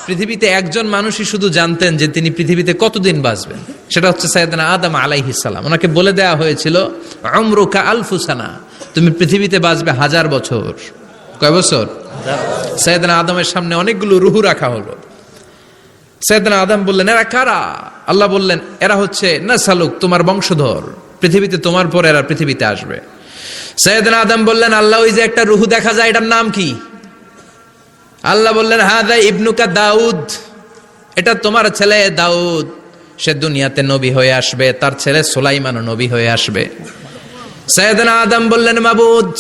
পৃথিবীতে একজন মানুষই শুধু জানতেন যে তিনি পৃথিবীতে কতদিন বাঁচবেন, সেটা হচ্ছে সাইয়েদনা আদম আলাইহিস সালাম। ওনাকে বলে দেওয়া হয়েছিল উমরুকা আলফু সানা, তুমি পৃথিবীতে বাঁচবে 1000 বছর। কয় বছর? সাইয়েদনা আদমের সামনে অনেকগুলো রুহু রাখা হলো। সাইয়েদনা আদম বললেন, এরা কারা? আল্লাহ বললেন, এরা হচ্ছে নাসালুক, তোমার বংশধর, পৃথিবীতে তোমার পরে এরা পৃথিবীতে আসবে। সাইয়েদনা আদম বললেন, আল্লাহ ওই যে একটা রুহু দেখা যায়, এটার নাম কি? আল্লাহ বললেন, হাদা ইবনুকা দাউদ, এটা তোমার ছেলে দাউদ, সে দুনিয়াতে নবী হয়ে আসবে, তার ছেলে সুলাইমানও নবী হয়ে আসবে। সাইয়েদনা আদম বললেন, মাবুদ,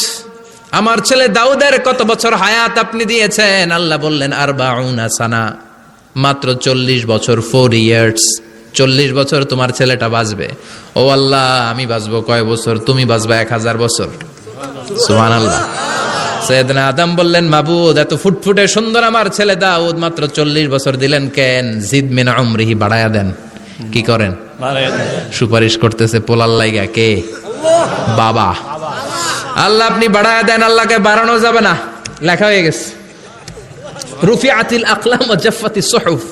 আমার ছেলে দাউদের কত বছর হায়াত আপনি দিয়েছেন? আল্লাহ বললেন, 40 সানা, মাত্র 40 বছর, 4 ইয়ার্স, 40 বছর তোমার ছেলেটা বাঁচবে। ও আল্লাহ, আমি বাঁচবো কয় বছর? তুমি বাঁচবা 1000 বছর। সুবহানাল্লাহ। সাইয়েদনা আদম বললেন, মাবুদ, এত ফুটফুটে সুন্দর আমার ছেলে দাউদ, মাত্র 40 বছর দিলেন কেন? জিদ মিন উমরিহি, বাড়ায়া দেন। কি করেন? সুপারিশ করতেছে পোলার লাইগা কে? বাবা। আল্লাহ আপনি বাড়ায়া দেন। আল্লাহকে বাড়ানো যাবে না, লেখা হয়ে গেছে। রুফিআতিল আকলাম ওয়া জাফফাতিস সুহুফ,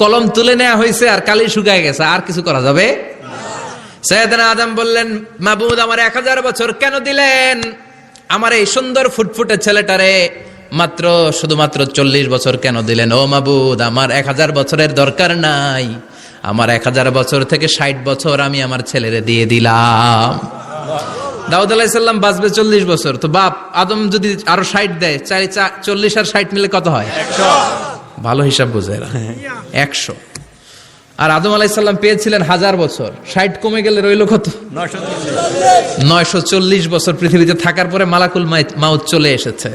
কলম তুলে নেওয়া হয়েছে আর কালি শুকায় গেছে, আর কিছু করা যাবে? সাইয়েদনা আদম বললেন, মাবুদ, আমার 1000 বছর কেন দিলেন? আমার এই সুন্দর ফুটফুটে ছেলেটারে শুধুমাত্র 40 বছর কেন দিলেন? ও মাবুদ, আমার 1000 বছরের দরকার নাই, আমার 1000 বছর থেকে 60 বছর আমি আমার ছেলেরে দিয়ে দিলাম। দাউদ আলাইহিস সালাম বাঁচবে 40 বছর, তো বাপ আদম যদি আরো 60 দেয়, 40 আর 60 মিলে কত হয়? 100। ভালো হিসাব বোঝে, 100। আর আদম আলাইহিস সালাম পেয়েছিলেন 1000 বছর, 60 কমে গেলে রইল কত? 940 বছর পৃথিবীতে থাকার পরে মালাকুল মাউত চলে এসেছে।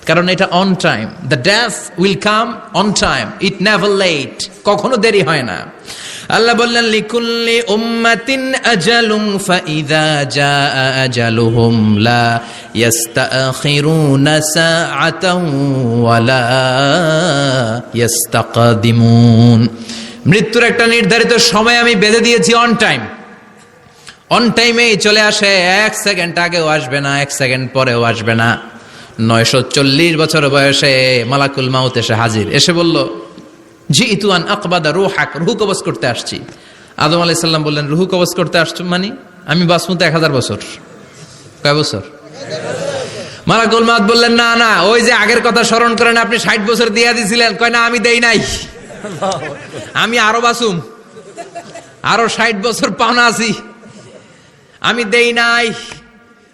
কারণ এটা on time, the death will come on time, it never late, কখনো দেরি হয় না। আল্লাহ বললেন, লিকুল্লি উম্মাতিন আজালুন ফাইযা জাআ আজালুহুম লা ইস্তাখিরুনা সাআতান ওয়া লা ইস্তাকদিমুন। মৃত্যুর একটা নির্ধারিত সময় আমি বেঁধে দিয়েছি, অন টাইম, অন টাইমেই চলে আসে, 1 সেকেন্ড আগেও আসবে না, 1 সেকেন্ড পরেও আসবে না। 940 বছর বয়সে মালাকুল মাউত এসে হাজির, এসে বলল, জিইতু আন আকবাদা রূহাক, রূহ কবজ করতে আসছি। আদম আলাইহিস সালাম বললেন, রূহ কবজ করতে আসছো মানে? আমি বাঁচবো তো 1000 বছর। কয় বছর? মালাকুল মাউত বললেন, না না, ওই যে আগের কথা স্মরণ করেন, আপনি 60 বছর দিয়ে দিয়েছিলেন। কয় না, আমি দেই নাই, আমি আরো বাঁচুম, আরো 60 বছর পাওনা আছি, আমি দেই নাই।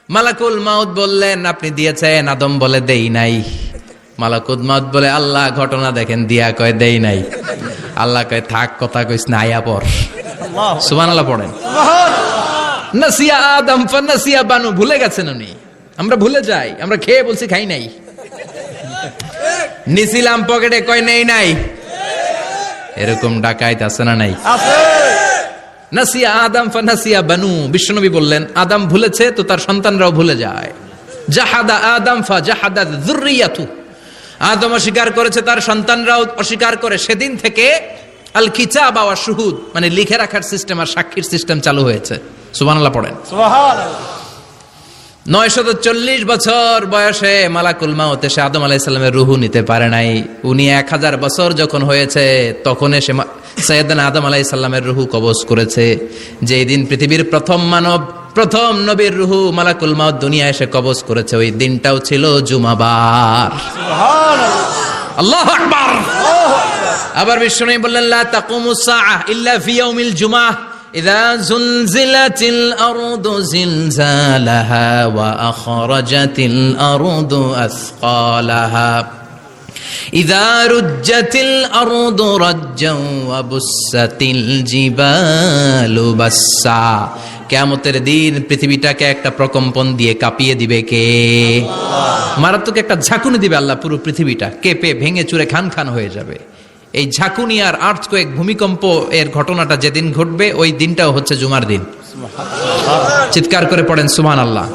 মালাকুল মাউত বললেন, আপনি দিয়েছেন? আদম বলে, দেই নাই। মালাকুল মাউত বলে, আল্লাহ ঘটনা দেখেন, দিয়া কয় দেই নাই। আল্লাহ কয়, থাক, কথা কইস না, আয়া পর। সুবহানাল্লাহ পড়েন। নাসিয়া আদম ফানাসিয়া বানু, ভুলে গেছেন উনি। আমরা ভুলে যাই, আমরা খেয়ে বলছি খাই নাই, নিছিলাম পকেটে, কয় নেই নাই। এরকম ডাকাইত আছে না নাই? নাসিয়া আদম ফানাসিয়া বানু, বিশ্বনবী বললেন, আদম ভুলেছে তো তার সন্তানরাও ভুলে যায়। জাহাদা আদম ফাজাহাদা যুররিয়াতু, আদম অস্বীকার করেছে, তার সন্তানরাও অস্বীকার করে। সেদিন থেকে আল কিতাব ওয়া শুহুদ, মানে লিখে রাখার সিস্টেম আর সাক্ষীর সিস্টেম চালু হয়েছে। সুবহানাল্লাহ পড়েন। সুবহানাল্লাহ। 940 বছর বয়সে মালাকুল মাউত এসে আদম আলাইহিস সালামের রূহ নিতে পারে নাই। উনি 1000 বছর যখন হয়েছে তখন এসে সাইয়েদনা আদম আলাইহিস সালামের রূহ কবজ করেছে। যেই দিন পৃথিবীর প্রথম মানব, প্রথম নবীর রূহ মালাকুল মাউত দুনিয়া এসে কবজ করেছে, ওই দিনটাও ছিল জুমাবার। সুবহানাল্লাহ, আল্লাহু আকবার। আবার বিশ্বনবী বললেন, লা তাকুমুস সাআহ ইল্লা ফি ইয়াউমিল জুমআহ ইযা যুলজিলাতিল আরদু জিলজালাহা ওয়া আখরাজাতিল আরদু আসকালাহা ইযা রুজ্জাতিল আরদু রাজ্জান ওয়া বুসাতিল জিবালু বাসসা। কিয়ামতের দিন পৃথিবীটাকে একটা প্রকম্পন দিয়ে কাঁপিয়ে দিবে কে? আল্লাহ। মারাত্মক একটা ঝাঁকুনি দিবে আল্লাহ, পুরো পৃথিবীটা কেঁপে ভেঙে চুরে খান খান হয়ে যাবে। এই ঝাঁকুনি আর আর্থকোয়েক, ভূমিকম্প এর ঘটনাটা যেদিন ঘটবে ওই দিনটাও হচ্ছে জুমার দিন। চিৎকার করে পড়েন সুবহানাল্লাহ।